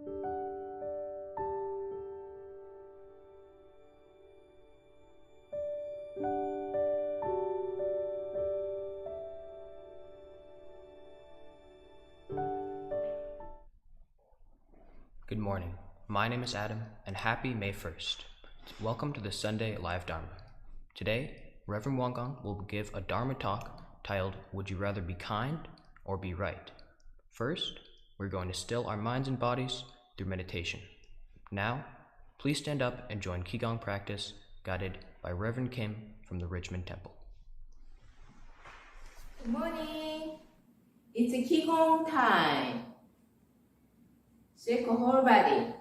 Good morning. My name is Adam, and happy May 1st. Welcome to the Sunday Live Dharma. Today, Reverend Wontempel will give a Dharma talk titled, Would You Rather Be Kind or Be Right? First, we're going to still our minds and bodies through meditation. Now, please stand up and join Qi Gong practice guided by Reverend Kim from the Richmond Temple. Good morning. It's a Qi Gong time. Shake your whole body.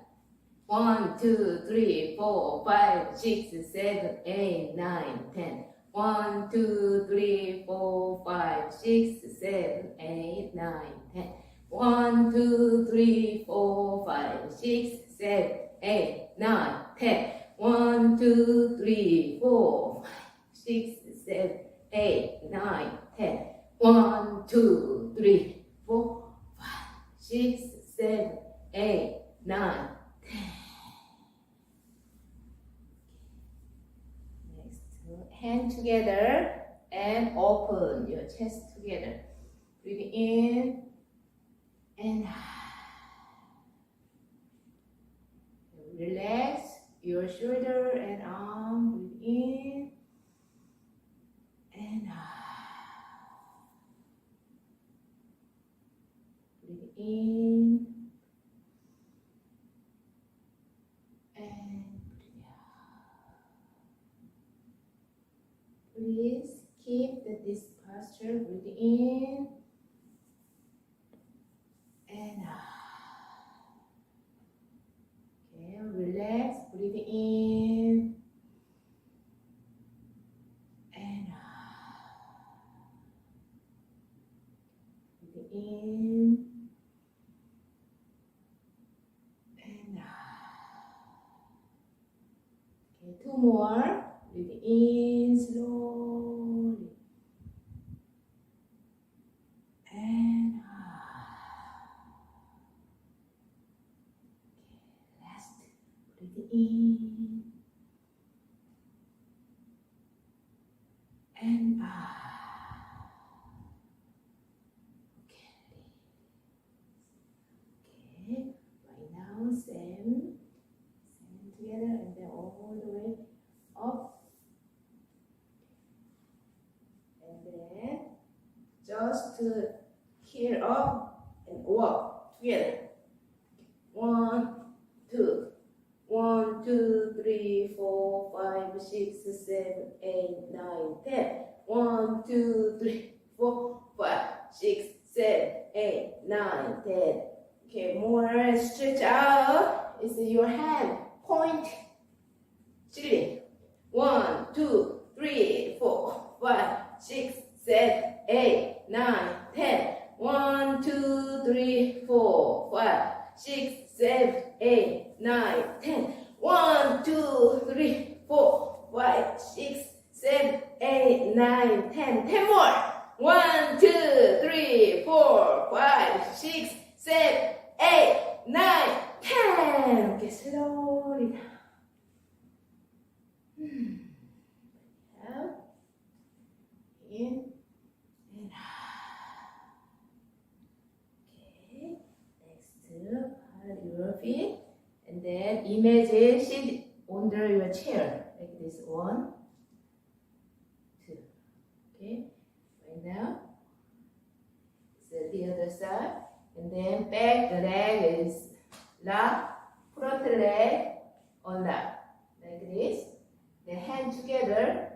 1, 2, 3, 4, 5, 6, 7, 8, 9, 10. 1, 2, 3, 4, 5, 6, 7, 8, 9, 10. 1, 2, 3, 4, 5, 6, 7, 8, 9, 10. 1, 2, 3, 4, 5, 6, 7, 8, 9, 10. 1, 2, 3, 4, 5, 6, 7, 8, 9, 10. Next, hand together and open your chest together. Breathe in and relax your shoulder and arm. Breathe in and breathe in. Please keep this posture. Breathe in and okay, relax. Breathe in and breathe in and okay, 2 more. Breathe in slowly and okay, last. Breathe in and okay. Right now, same together and then all the way up. Just to here up and walk together. 1, 2, 1, 2, 3, 4, 5, 6, 7, 8, 9, 10. 1, 2, 3, 4, 5, 6, 7, 8, 9, 10. Okay, more stretch out. It's your hand. Point. Chilling. 1, 2, 3, 4, 5, 6, 7, 8, 9, 10. 1, 2, 3, 4, 5, 6, 7, 8, 9, 10. 1, 2, 3, 4, 5, 6, 7, 8, 9, 10. 10 more. 1, 2, 3, 4, 5, 6, 7, 8, 9, 10. Okay, slowly down. Out. In. And okay, next part your feet and then imagine sit under your chair like this. 1, 2. Okay, right now so the other side and then back the leg is lock, front leg on that like this. The hand together.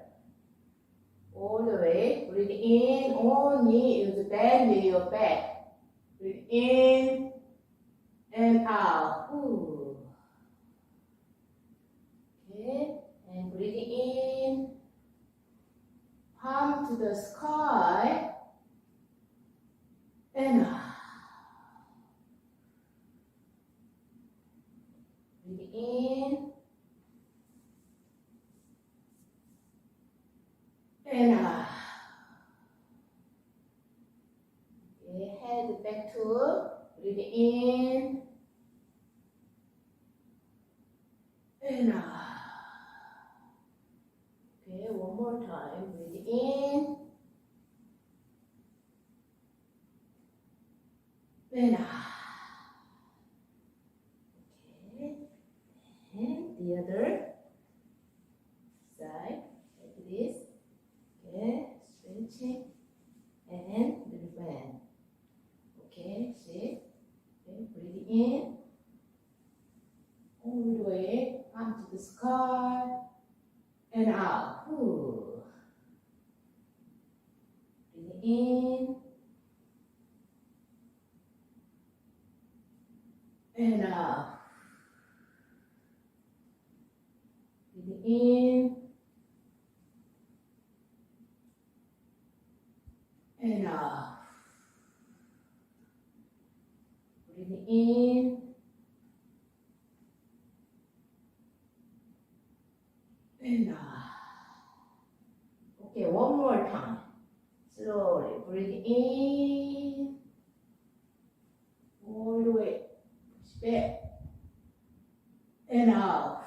All the way. Breathe in. Only use bend your back. Breathe in and out. Ooh. Okay. And breathe in. Palm to the sky. And out. Breathe in. And okay, head back to breathe in one more time. Breathe in. And out. Okay. And the other side, like this. Okay. Stretching. And little bend. Okay. See? Okay. Breathe in. All the way onto the sky. And out. Ooh. Breathe in. And out. Breathe in. And out. Breathe in. And out. Okay, one more time. Slowly breathe in. All the way. Push back. And out.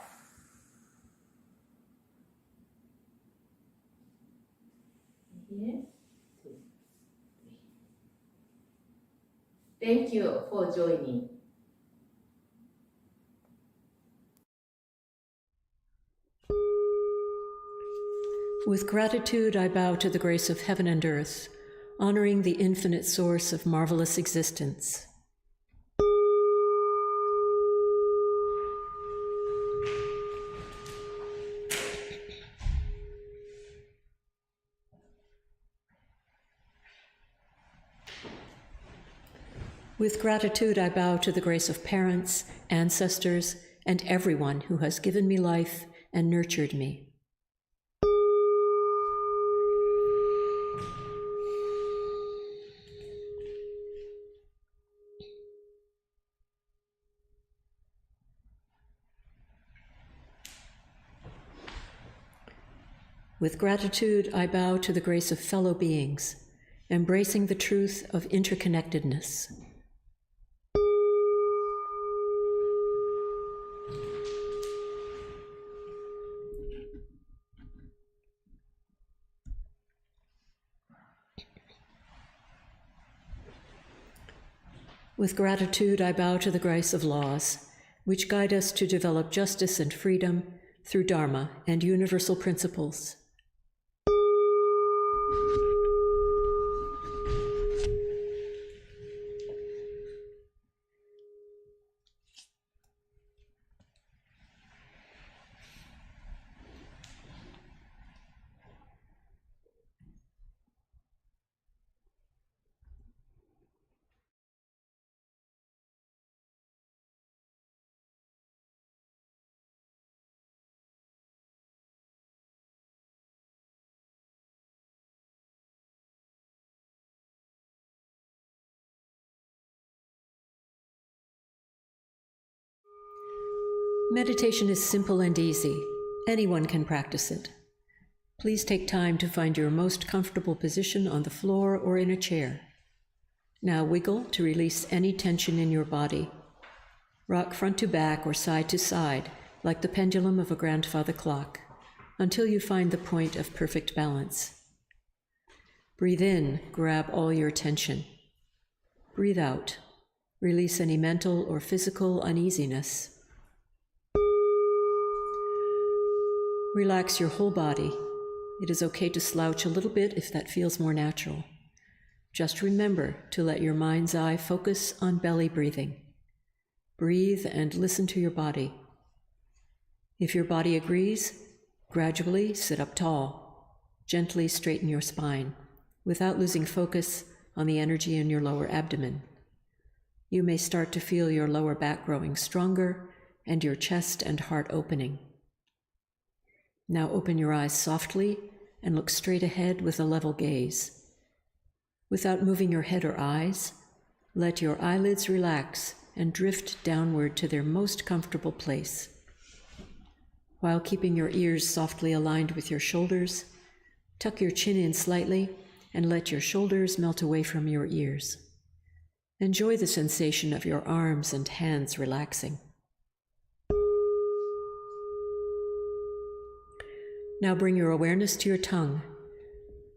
Here. 2, 3. Thank you for joining. With gratitude, I bow to the grace of heaven and earth, honoring the infinite source of marvelous existence. With gratitude, I bow to the grace of parents, ancestors, and everyone who has given me life and nurtured me. With gratitude, I bow to the grace of fellow beings, embracing the truth of interconnectedness. With gratitude, I bow to the grace of laws, which guide us to develop justice and freedom through Dharma and universal principles. Meditation is simple and easy. Anyone can practice it. Please take time to find your most comfortable position on the floor or in a chair. Now wiggle to release any tension in your body. Rock front to back or side to side, like the pendulum of a grandfather clock, until you find the point of perfect balance. Breathe in, grab all your tension. Breathe out, release any mental or physical uneasiness. Relax your whole body. It is okay to slouch a little bit if that feels more natural. Just remember to let your mind's eye focus on belly breathing. Breathe and listen to your body. If your body agrees, gradually sit up tall. Gently straighten your spine, without losing focus on the energy in your lower abdomen. You may start to feel your lower back growing stronger and your chest and heart opening. Now open your eyes softly and look straight ahead with a level gaze. Without moving your head or eyes, let your eyelids relax and drift downward to their most comfortable place. While keeping your ears softly aligned with your shoulders, tuck your chin in slightly and let your shoulders melt away from your ears. Enjoy the sensation of your arms and hands relaxing. Now bring your awareness to your tongue.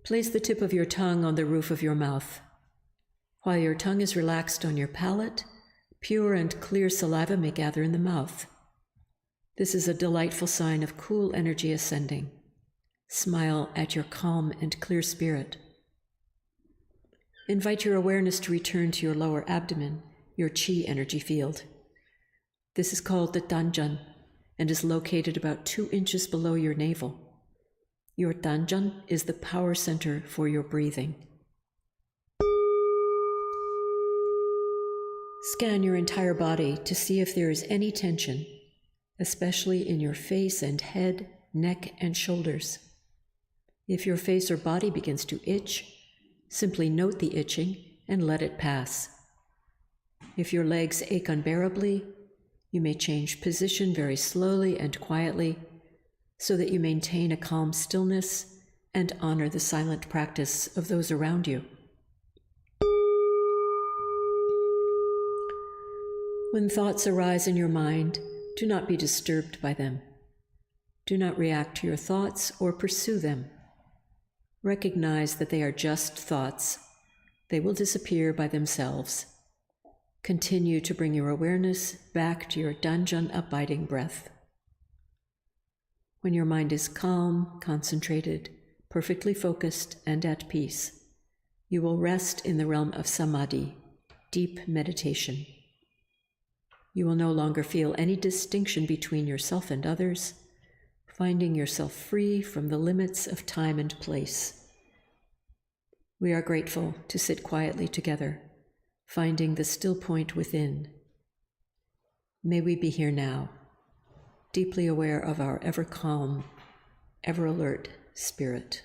Place the tip of your tongue on the roof of your mouth. While your tongue is relaxed on your palate, pure and clear saliva may gather in the mouth. This is a delightful sign of cool energy ascending. Smile at your calm and clear spirit. Invite your awareness to return to your lower abdomen, your Qi energy field. This is called the Danjan and is located about 2 inches below your navel. Your Danjan is the power center for your breathing. Scan your entire body to see if there is any tension, especially in your face and head, neck, and shoulders. If your face or body begins to itch, simply note the itching and let it pass. If your legs ache unbearably, you may change position very slowly and quietly so that you maintain a calm stillness and honor the silent practice of those around you. When thoughts arise in your mind, do not be disturbed by them. Do not react to your thoughts or pursue them. Recognize that they are just thoughts. They will disappear by themselves. Continue to bring your awareness back to your Danjan abiding breath. When your mind is calm, concentrated, perfectly focused, and at peace, you will rest in the realm of samadhi, deep meditation. You will no longer feel any distinction between yourself and others, finding yourself free from the limits of time and place. We are grateful to sit quietly together, finding the still point within. May we be here now, deeply aware of our ever calm, ever alert spirit.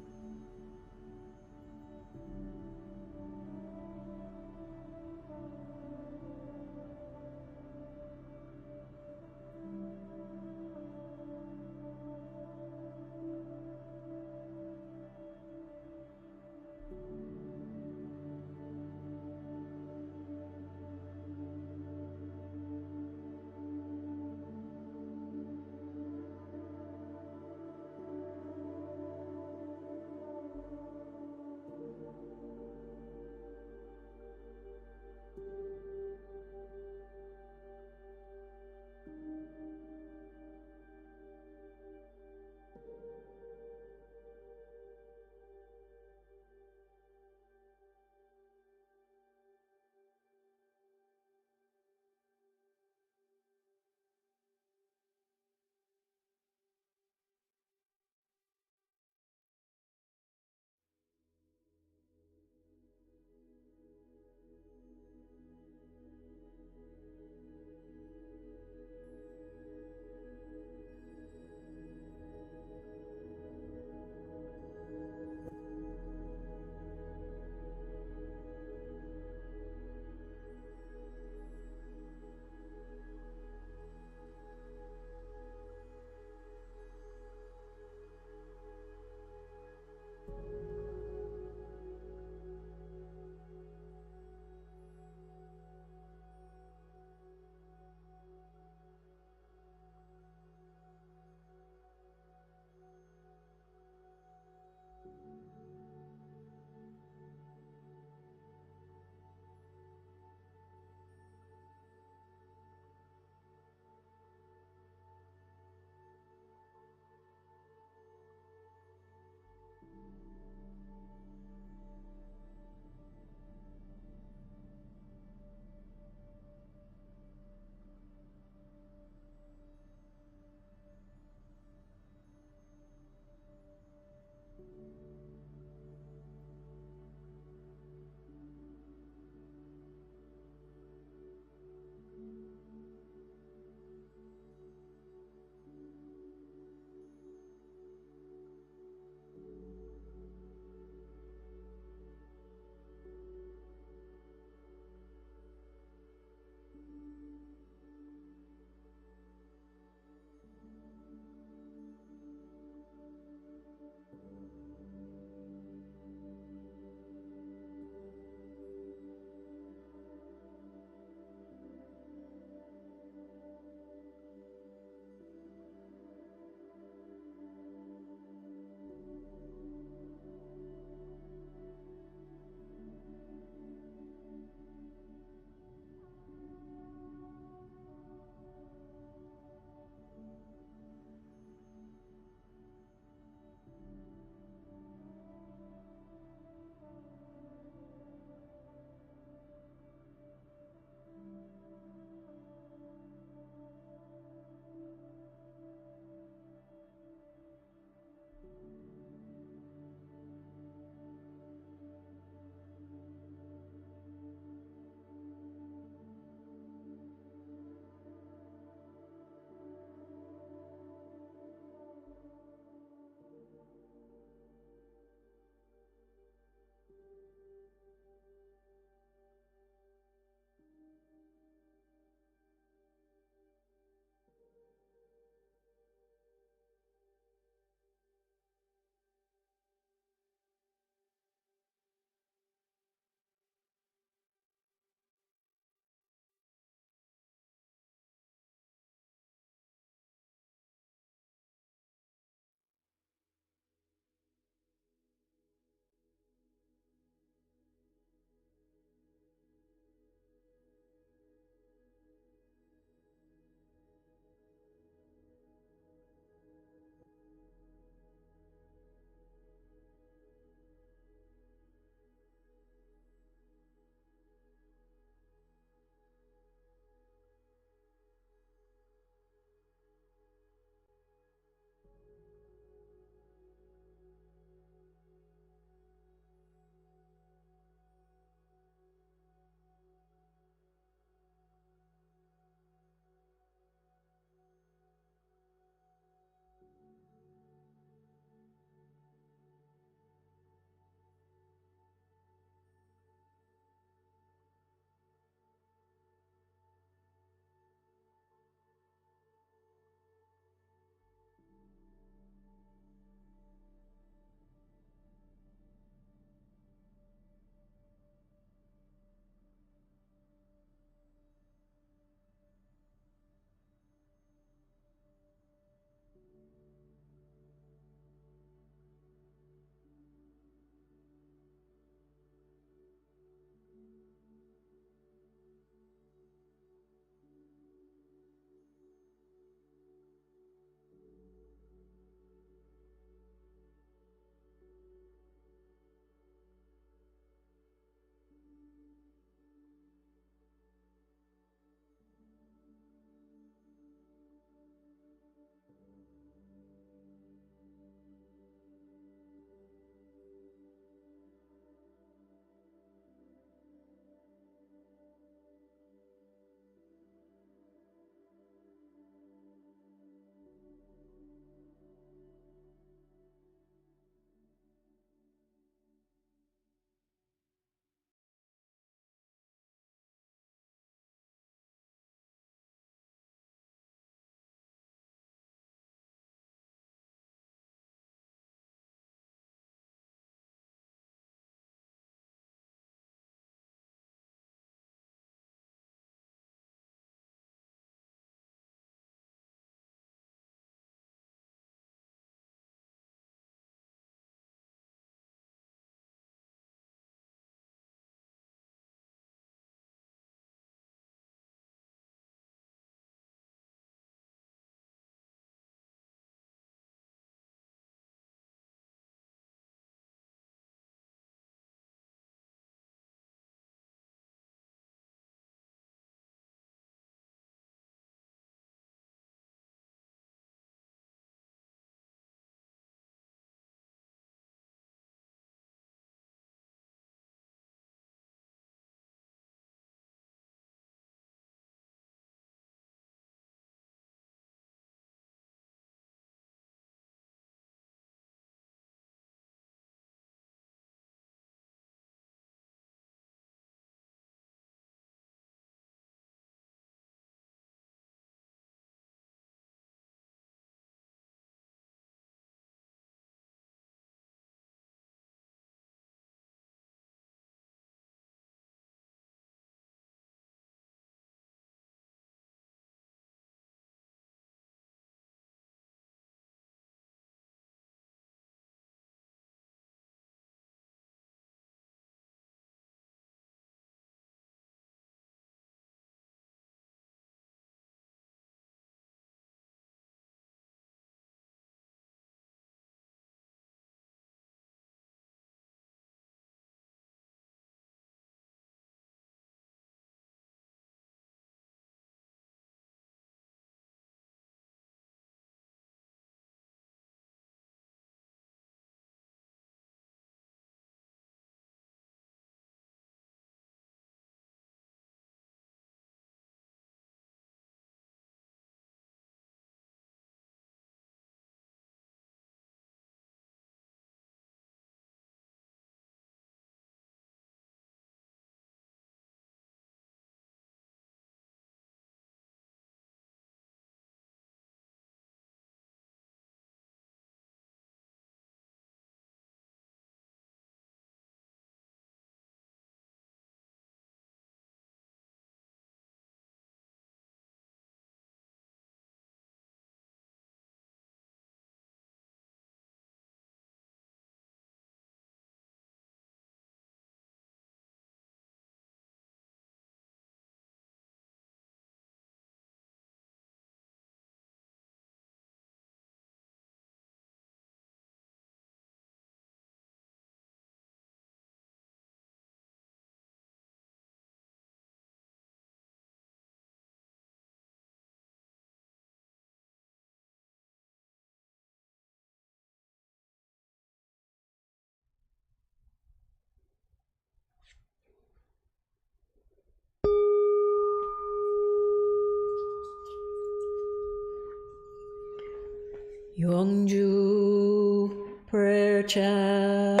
Yongju prayer chant.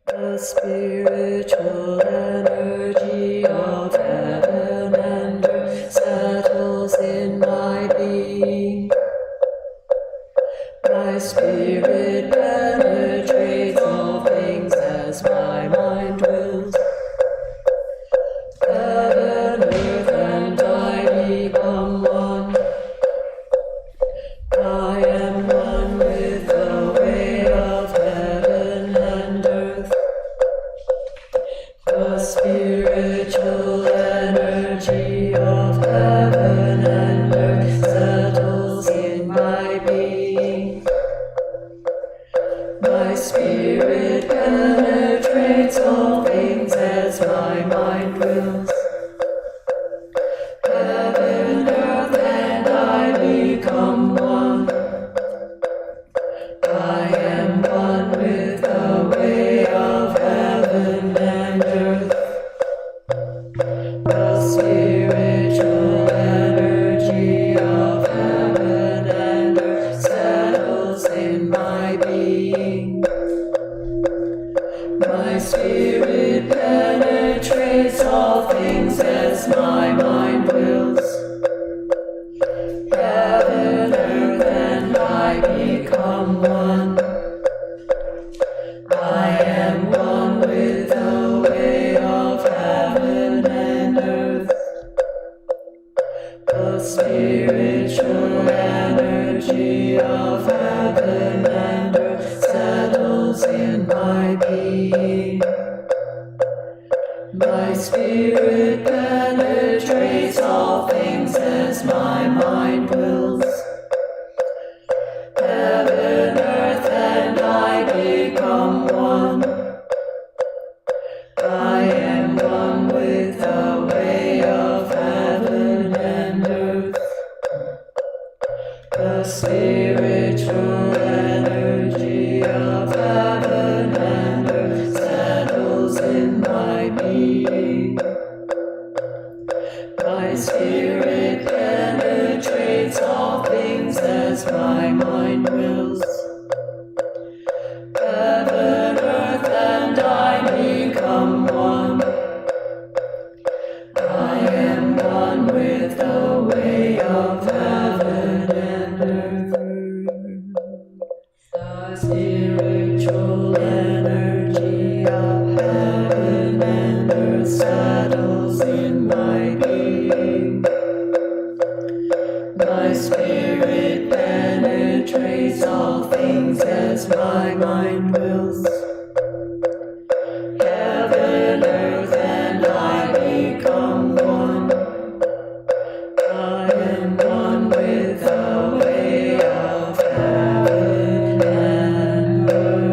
The spiritual energy of heaven and earth settles in my being. My spirit penetrates all things as my mind wills. Heaven, earth, and I become one. I am one with the way of heaven and earth. The spiritual energy of heaven and earth settles in my being. My spirit penetrates all things as my mind wills. Heaven, earth, and I become one. I am one with the way of heaven and earth. The spiritual energy of heaven and earth settles in my being. My spirit penetrates all things as my mind wills. Heaven, earth, and I become one. I am one with the way of heaven and earth. The spiritual energy of heaven and earth settles in my being. My spirit penetrates all things as my mind wills. Heaven, earth, and I become one. I am one with the way of heaven and earth. The spiritual energy of heaven and earth settles in my being. My spirit penetrates all things as my mind wills. Heaven, earth, and I become one. I am one with the way of heaven and earth. The spiritual energy of heaven and earth settles in my being. My spirit penetrates all things as my mind wills. Heaven, earth, and I become one. I am one with the way of heaven and earth.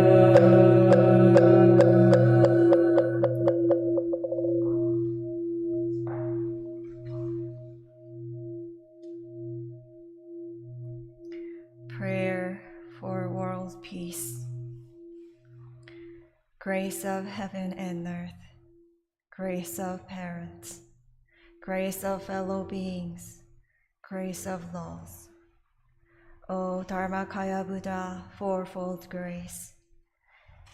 Prayer for world peace. Grace of heaven and earth, grace of parents, grace of fellow beings, grace of laws. O Dharmakaya Buddha, fourfold grace,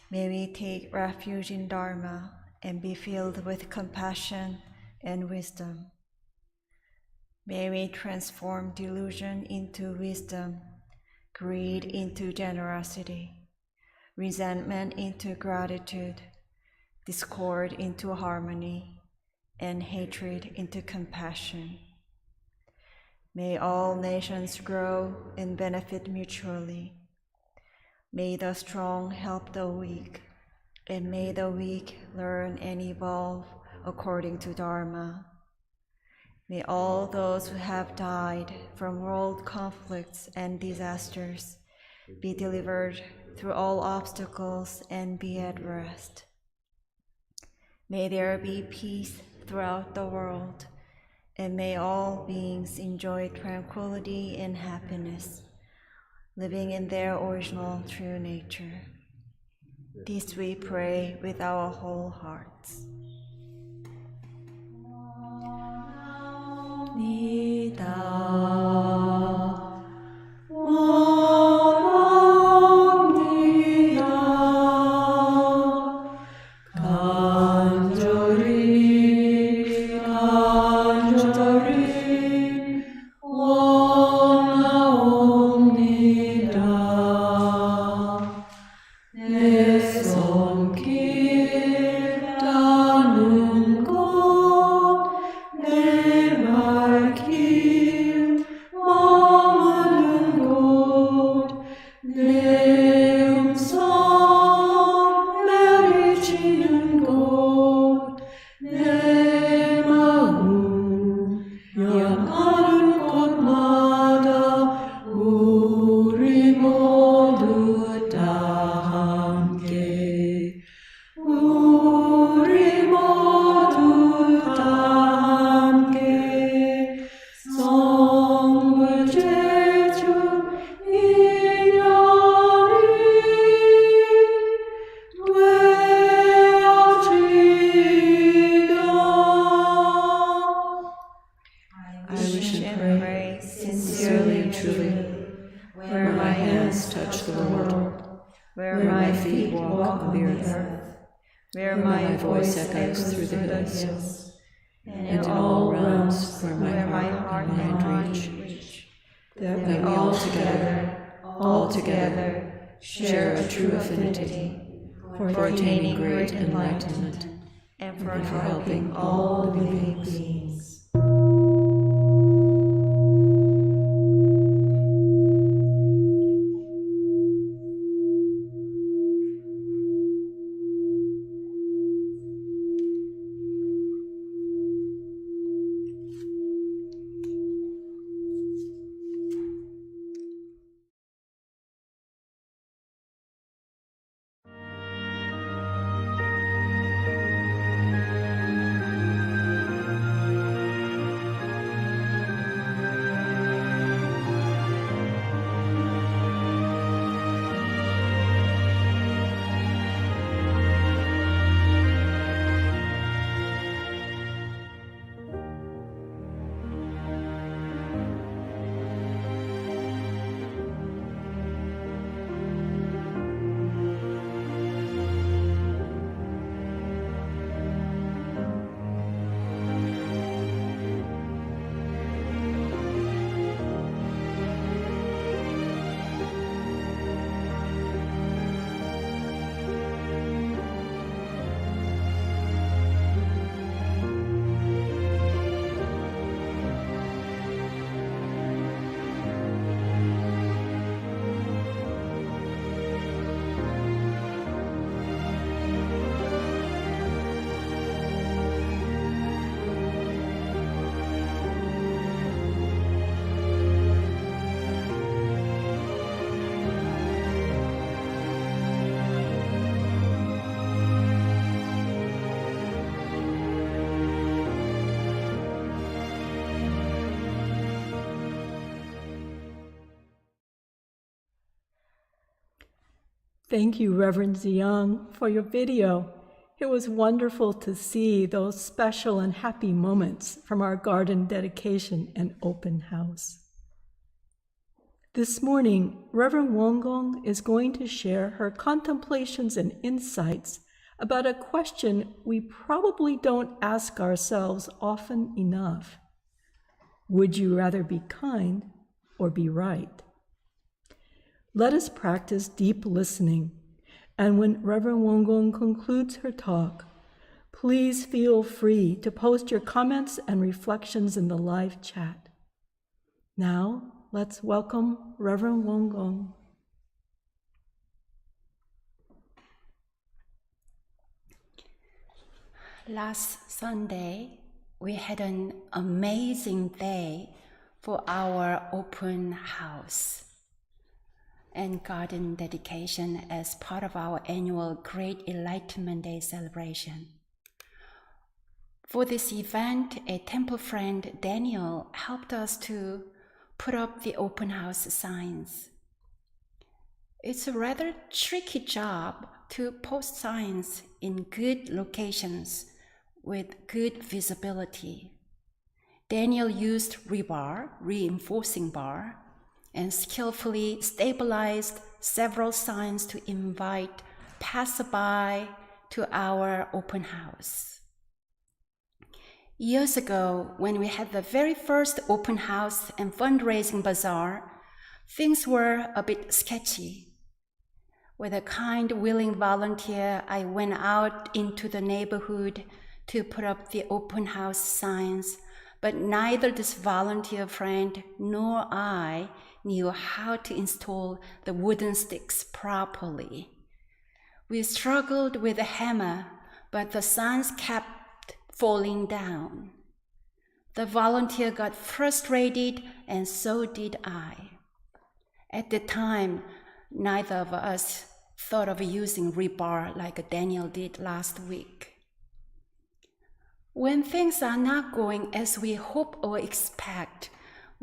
may we take refuge in Dharma and be filled with compassion and wisdom. May we transform delusion into wisdom, greed into generosity, resentment into gratitude, discord into harmony, and hatred into compassion. May all nations grow and benefit mutually. May the strong help the weak, and may the weak learn and evolve according to Dharma. May all those who have died from world conflicts and disasters be delivered through all obstacles and be at rest. May there be peace throughout the world, and may all beings enjoy tranquility and happiness, living in their original true nature. This we pray with our whole hearts. Nida where my voice echoes through the hills, and in all realms where my heart and mind reach, that we all together share a true affinity for attaining great enlightenment and for helping all living beings. Thank you, Reverend Young, for your video. It was wonderful to see those special and happy moments from our garden dedication and open house. This morning, Reverend WontempleNC is going to share her contemplations and insights about a question we probably don't ask ourselves often enough. Would you rather be kind or be right? Let us practice deep listening, and when Reverend WontempleNC concludes her talk, please feel free to post your comments and reflections in the live chat. Now, let's welcome Reverend WontempleNC. Last Sunday, we had an amazing day for our open house and garden dedication as part of our annual Great Enlightenment Day celebration. For this event, a temple friend, Daniel, helped us to put up the open house signs. It's a rather tricky job to post signs in good locations with good visibility. Daniel used rebar, reinforcing bar, and skillfully stabilized several signs to invite passerby to our open house. Years ago, when we had the very first open house and fundraising bazaar, things were a bit sketchy. With a kind, willing volunteer, I went out into the neighborhood to put up the open house signs, but neither this volunteer friend nor I knew how to install the wooden sticks properly. We struggled with a hammer, but the signs kept falling down. The volunteer got frustrated, and so did I. At the time, neither of us thought of using rebar like Daniel did last week. When things are not going as we hope or expect,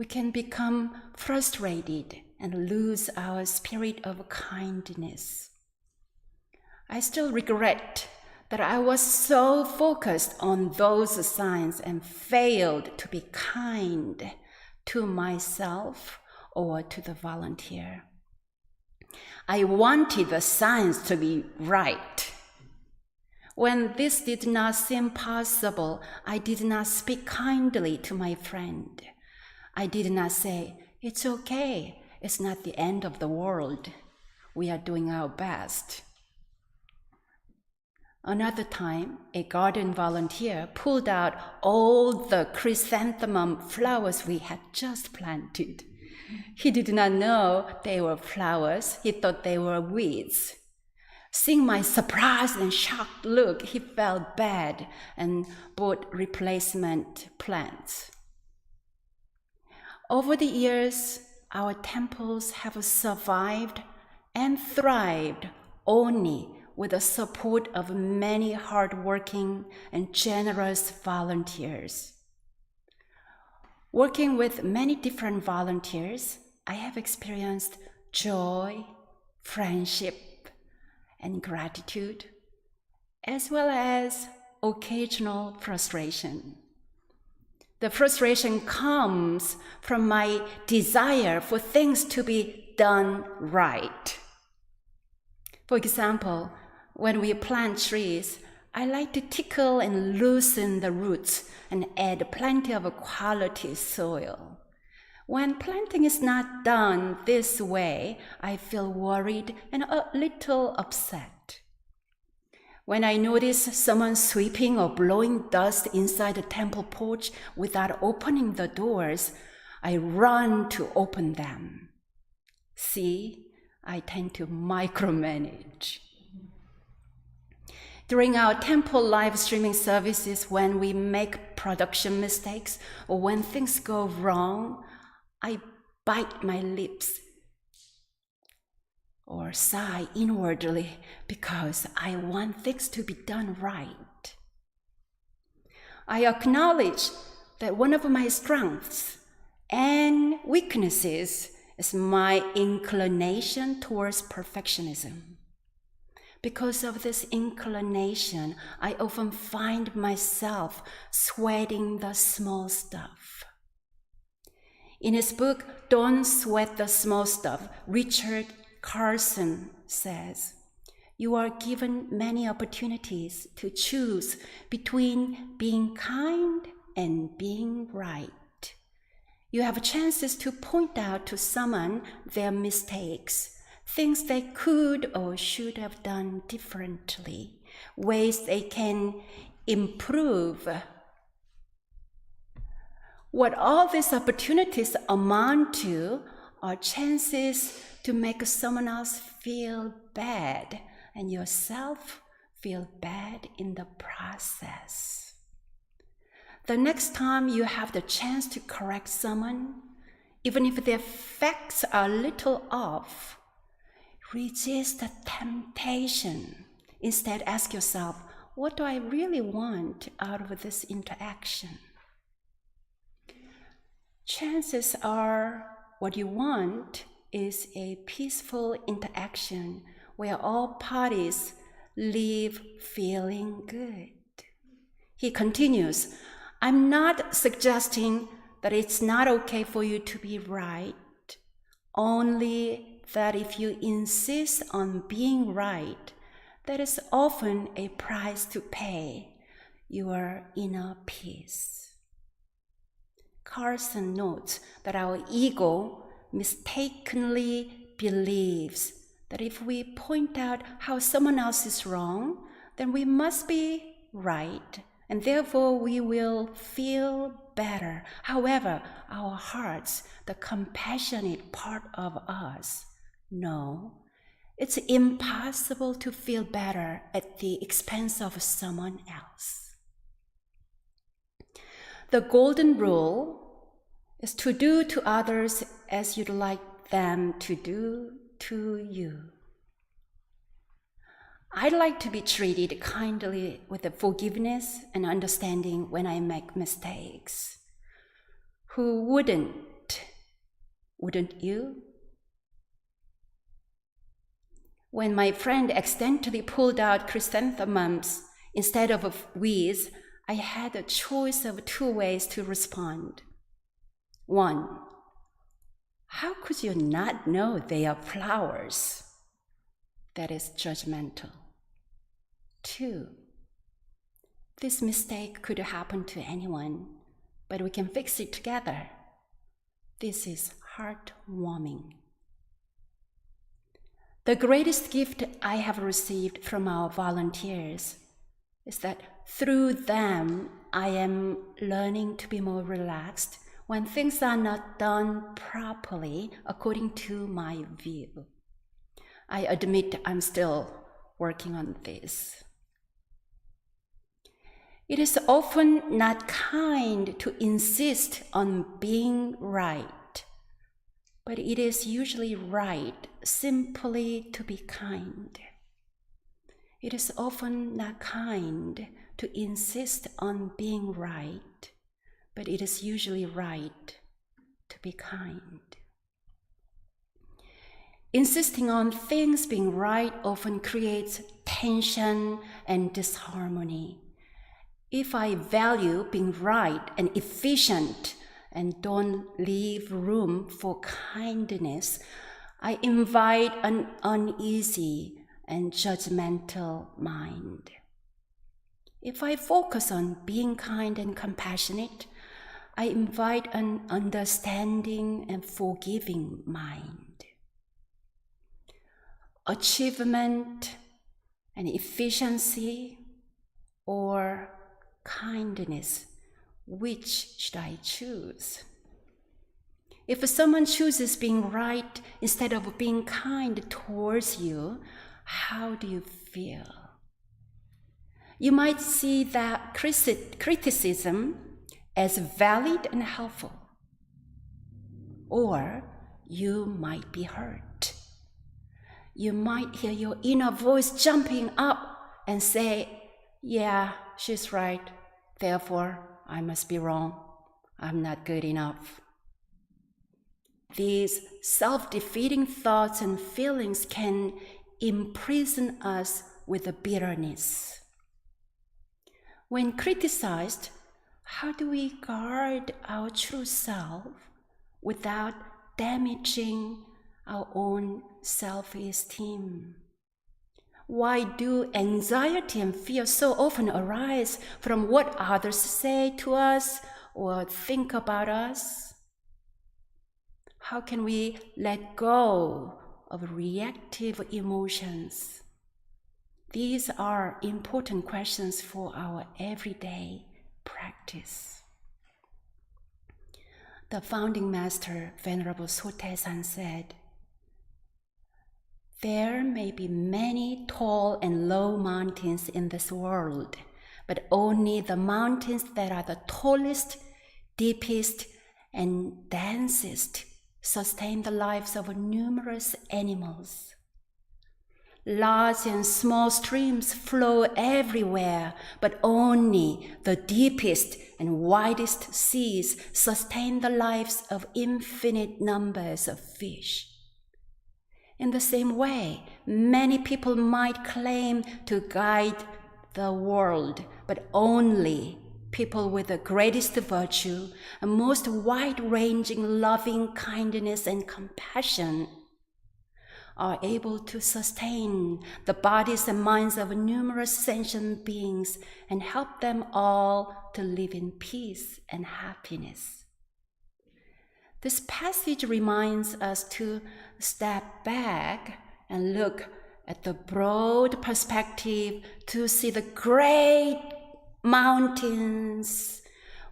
we can become frustrated and lose our spirit of kindness. I still regret that I was so focused on those signs and failed to be kind to myself or to the volunteer. I wanted the signs to be right. When this did not seem possible, I did not speak kindly to my friend. I did not say, "It's okay, it's not the end of the world. We are doing our best." Another time, a garden volunteer pulled out all the chrysanthemum flowers we had just planted. He did not know they were flowers. He thought they were weeds. Seeing my surprised and shocked look, he felt bad and bought replacement plants. Over the years, our temples have survived and thrived only with the support of many hardworking and generous volunteers. Working with many different volunteers, I have experienced joy, friendship, and gratitude, as well as occasional frustration. The frustration comes from my desire for things to be done right. For example, when we plant trees, I like to tickle and loosen the roots and add plenty of quality soil. When planting is not done this way, I feel worried and a little upset. When I notice someone sweeping or blowing dust inside the temple porch without opening the doors, I run to open them. See, I tend to micromanage. During our temple live streaming services, when we make production mistakes or when things go wrong, I bite my lips or sigh inwardly because I want things to be done right. I acknowledge that one of my strengths and weaknesses is my inclination towards perfectionism. Because of this inclination, I often find myself sweating the small stuff. In his book, Don't Sweat the Small Stuff, Richard Carson says, "You are given many opportunities to choose between being kind and being right. You have chances to point out to someone their mistakes, things they could or should have done differently, ways they can improve. What all these opportunities amount to are chances to make someone else feel bad and yourself feel bad in the process. The next time you have the chance to correct someone, even if their facts are a little off, resist the temptation. Instead, ask yourself, what do I really want out of this interaction? Chances are what you want is a peaceful interaction where all parties leave feeling good. He continues, I'm not suggesting that it's not okay for you to be right, only that if you insist on being right, that is often a price to pay, your inner peace. Carson notes that our ego mistakenly believes that if we point out how someone else is wrong, then we must be right, and therefore we will feel better. However, our hearts, the compassionate part of us, know it's impossible to feel better at the expense of someone else. The golden rule is to do to others as you'd like them to do to you. I'd like to be treated kindly with forgiveness and understanding when I make mistakes. Who wouldn't? Wouldn't you? When my friend accidentally pulled out chrysanthemums instead of weeds, I had a choice of two ways to respond. 1, how could you not know they are flowers? That is judgmental. 2, This mistake could happen to anyone, but we can fix it together. This is heartwarming. The greatest gift I have received from our volunteers is that through them, I am learning to be more relaxed when things are not done properly according to my view. I admit I'm still working on this. It is often not kind to insist on being right, but it is usually right simply to be kind. It is often not kind to insist on being right, but it is usually right to be kind. Insisting on things being right often creates tension and disharmony. If I value being right and efficient and don't leave room for kindness, I invite an uneasy and judgmental mind. If I focus on being kind and compassionate, I invite an understanding and forgiving mind. Achievement and efficiency or kindness, which should I choose? If someone chooses being right instead of being kind towards you, how do you feel? You might see that criticism as valid and helpful, or you might be hurt. You might hear your inner voice jumping up and say, yeah, she's right, therefore I must be wrong. I'm not good enough. These self-defeating thoughts and feelings can imprison us with a bitterness. When criticized, how do we guard our true self without damaging our own self-esteem? Why do anxiety and fear so often arise from what others say to us or think about us? How can we let go of reactive emotions? These are important questions for our everyday practice. The founding master, Venerable Sotaesan, said, "There may be many tall and low mountains in this world, but only the mountains that are the tallest, deepest, and densest sustain the lives of numerous animals. Large and small streams flow everywhere, but only the deepest and widest seas sustain the lives of infinite numbers of fish. In the same way, many people might claim to guide the world, but only people with the greatest virtue and most wide-ranging loving kindness and compassion are able to sustain the bodies and minds of numerous sentient beings and help them all to live in peace and happiness." This passage reminds us to step back and look at the broad perspective to see the great mountains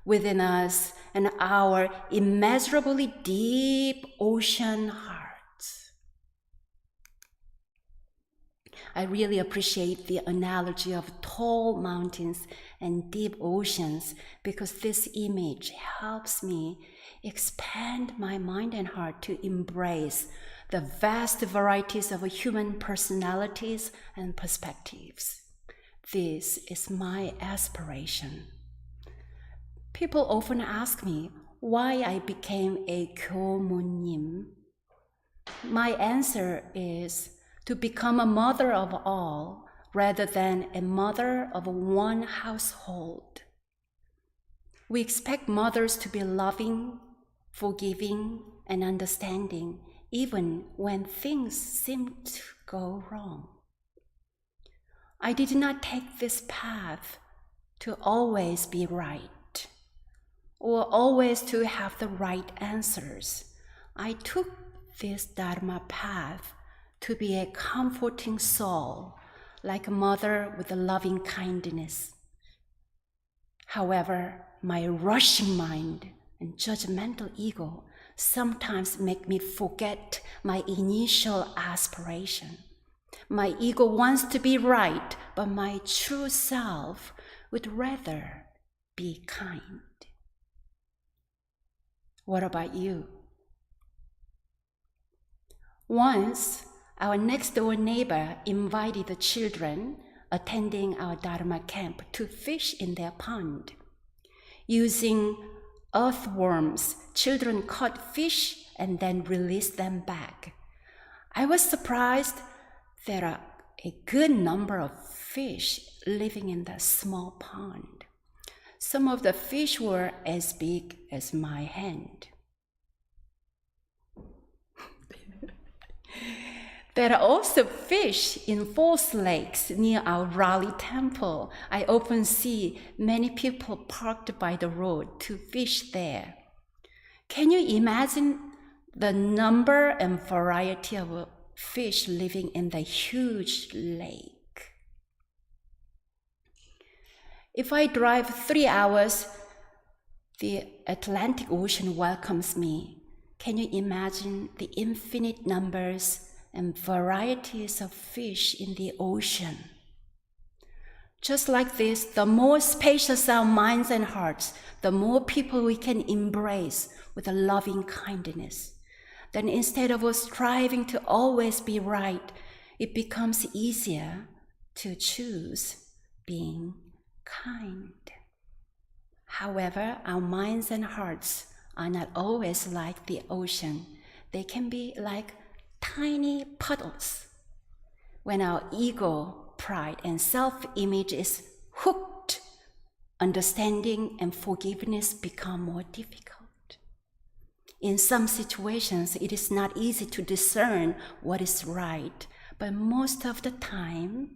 within us and our immeasurably deep ocean hearts. I really appreciate the analogy of tall mountains and deep oceans because this image helps me expand my mind and heart to embrace the vast varieties of human personalities and perspectives. This is my aspiration. People often ask me why I became a 교무님. My answer is to become a mother of all rather than a mother of one household. We expect mothers to be loving, forgiving, and understanding, even when things seem to go wrong. I did not take this path to always be right, or always to have the right answers. I took this Dharma path to be a comforting soul, like a mother with a loving kindness. However, my rushing mind and judgmental ego sometimes make me forget my initial aspiration. My ego wants to be right, but my true self would rather be kind. What about you? Once, our next-door neighbor invited the children attending our Dharma camp to fish in their pond. Using earthworms, children caught fish and then released them back. I was surprised there are a good number of fish living in that small pond. Some of the fish were as big as my hand. There are also fish in false lakes near our Raleigh temple. I often see many people parked by the road to fish there. Can you imagine the number and variety of fish living in the huge lake? If I drive 3 hours, the Atlantic Ocean welcomes me. Can you imagine the infinite numbers and varieties of fish in the ocean? Just like this, the more spacious our minds and hearts, the more people we can embrace with a loving kindness. Then instead of us striving to always be right, it becomes easier to choose being kind. However, our minds and hearts are not always like the ocean. They can be like tiny puddles. When our ego, pride, and self-image is hooked, understanding and forgiveness become more difficult. In some situations, it is not easy to discern what is right, but most of the time,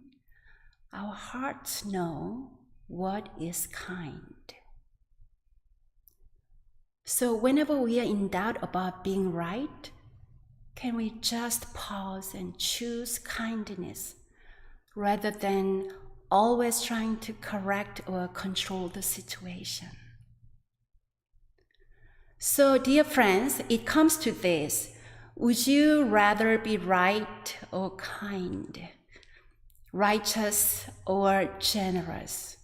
our hearts know what is kind. So whenever we are in doubt about being right, can we just pause and choose kindness rather than always trying to correct or control the situation? So, dear friends, it comes to this. Would you rather be right or kind? Righteous or generous?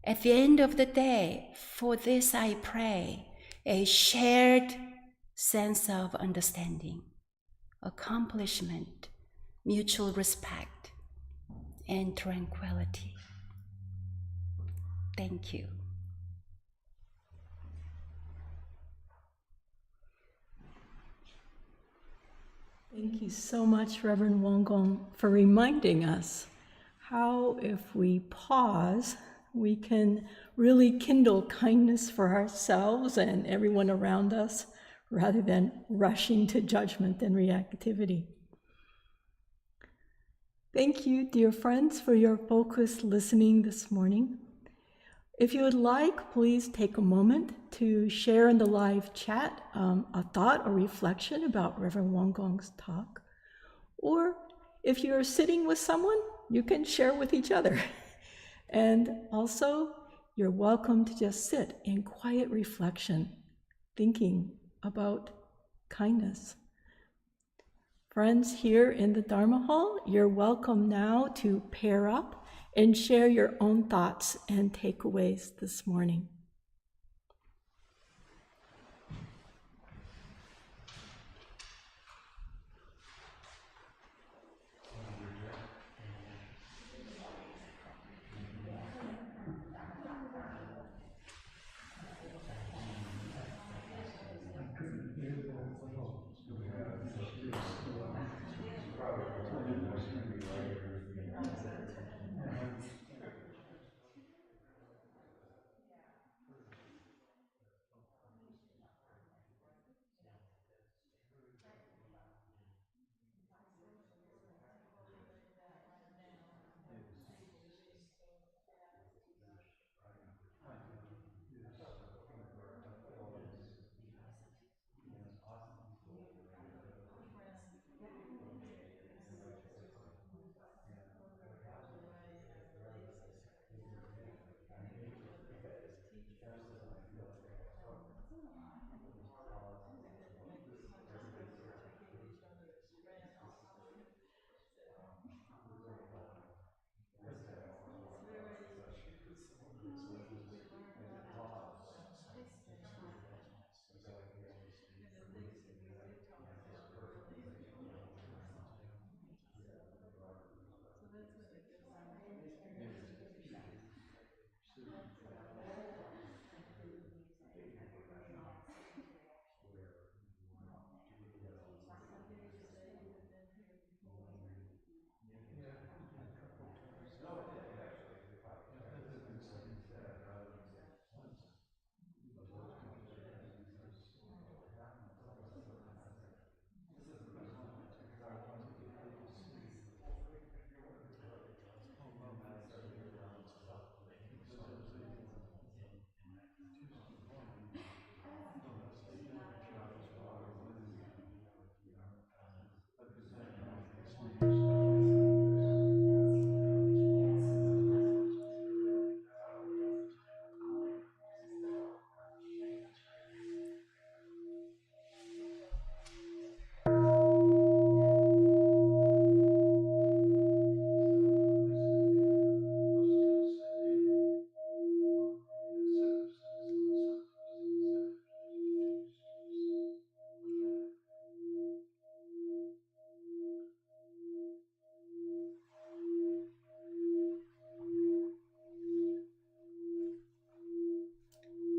At the end of the day, for this I pray, a shared sense of understanding, accomplishment, mutual respect, and tranquility. Thank you. Thank you so much, Reverend Wontempel, for reminding us how if we pause, we can really kindle kindness for ourselves and everyone around us, rather than rushing to judgment and reactivity. Thank you, dear friends, for your focused listening this morning. If you would like, please take a moment to share in the live chat a thought or reflection about Reverend Wontempel's talk. Or if you're sitting with someone, you can share with each other. And also, you're welcome to just sit in quiet reflection, thinking about kindness. Friends here in the Dharma Hall, you're welcome now to pair up and share your own thoughts and takeaways this morning.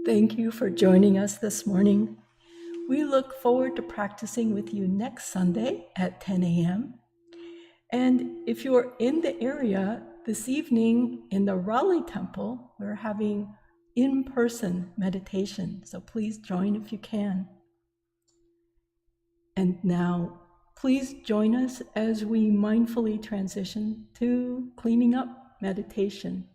Thank you for joining us this morning. We look forward to practicing with you next Sunday at 10 a.m. And if you're in the area this evening in the Raleigh Temple, we're having in-person meditation, so please join if you can. And now, please join us as we mindfully transition to cleaning up meditation.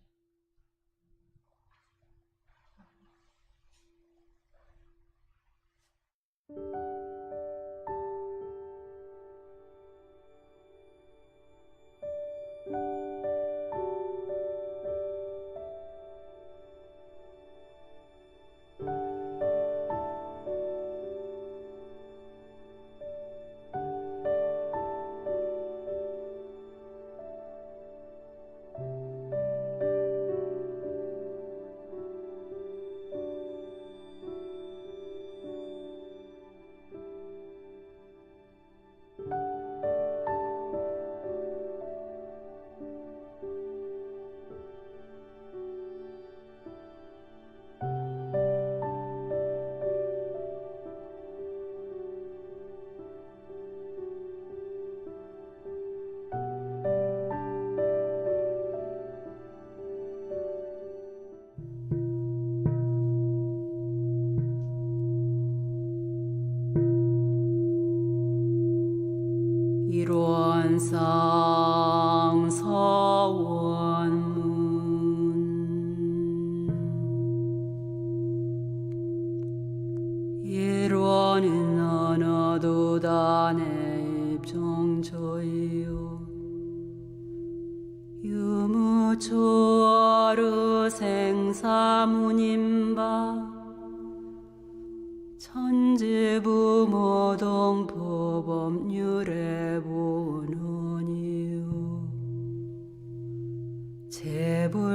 일원상 서원문 일원은 하나도 단의 입정처이요 유무초어르 생사무님바 천지부모동포법률의 본원이요 재불조사범부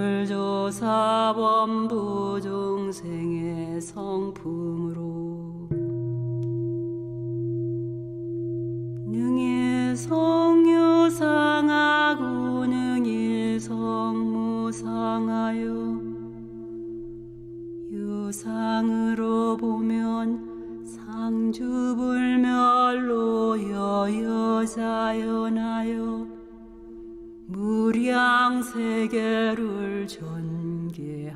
중생의 성품으로 능히 성유상하고 능히 성무상하여 유상으로 보면 상주불멸로 여여자연하여 무량세계를 전개하였고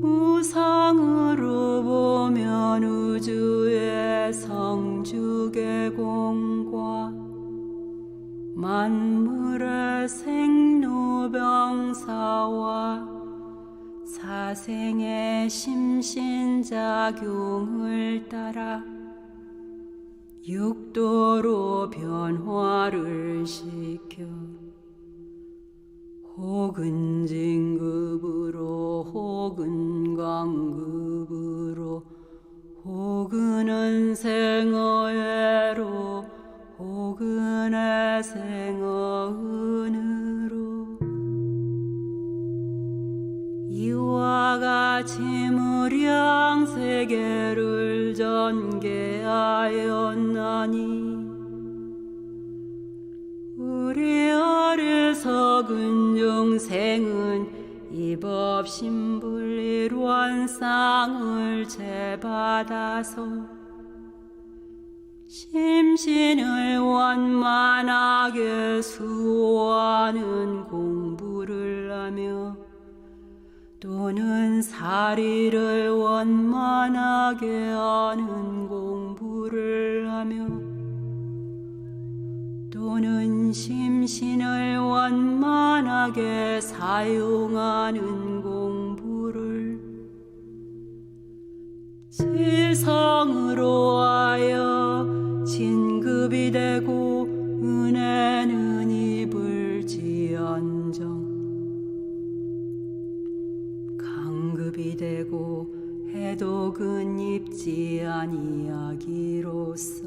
무상으로 보면 우주의 성주계공과 만물의 생로병사와 사생의 심신작용을 따라 육도로 변화를 시켜 혹은 진급으로 혹은 강급으로 혹은 은생어애로 혹은 애생어은으로 이와 같이 무량세계를 전개하였나니 우리 어리석은 중생은 입업신불일원상을 제받아서 심신을 원만하게 수호하는 공부를 하며 또는 사리를 원만하게 하는 공부를 하며 또는 심신을 원만하게 사용하는 공부를 지성으로 하여 진급이 되고 은혜는 입을지언정 강급이 되고 해독은 입지 아니하기로써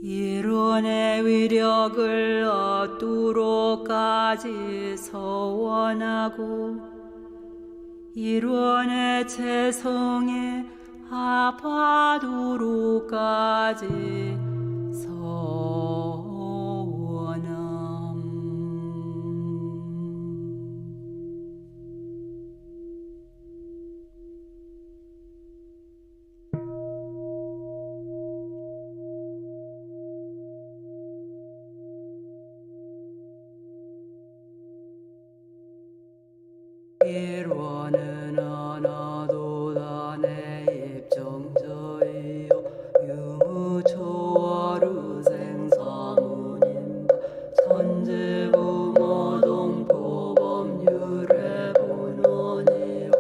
이론의 위력을 얻도록까지 서원하고 이론의 채성에 합하도록까지 서원함. 일원은 하나도 다내 입정저이요 유무초월우 생사무님바 천지부모동표범유래본원이요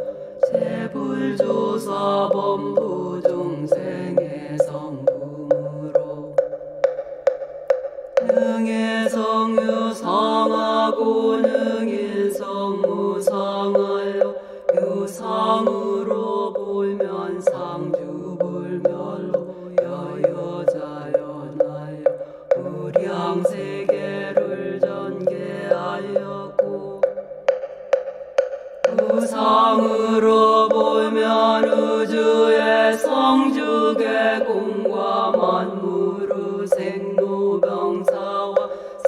제불조사범부중생의 성품으로 능해성유상하고 능인성무상하여 유상으로 보면 상주불멸로 여여자연하여 무량세계를 전개하였고 우상으로 보면 우주의 성주계공과 만무루 생로병사와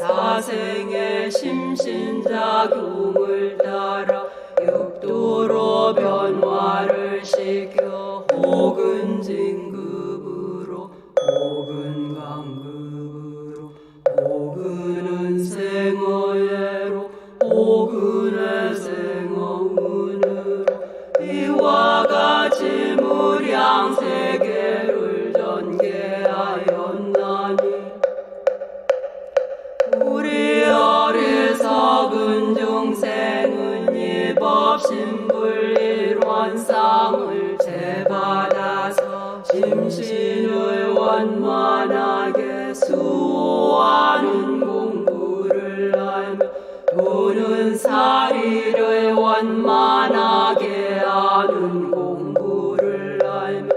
사생의 심신작용을 따라 육도로 변화를 시켜 혹은 진급으로 혹은 강급으로 혹은 생어예로 혹은 생어운으로 이와 같이 무량세계를 전개하였나니 우리 어리석은 중생은 이 법신불일환상을 제받아서 심신을 원만하게 수호하는 공부를 하며 또는 사리를 원만하게 하는 공부를 하며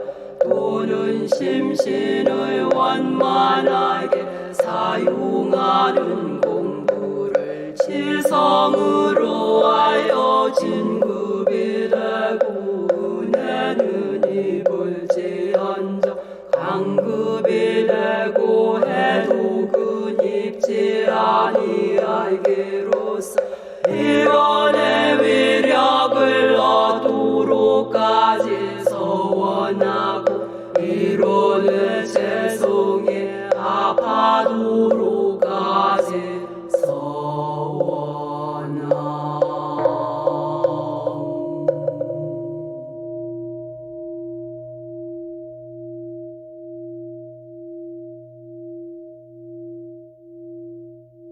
또는 심신을 원만하게 사용하는 공부를 지성으로 하여 진급이 되고 은혜는 입을지언정 강급이 되고 해독은 입지 아니하기로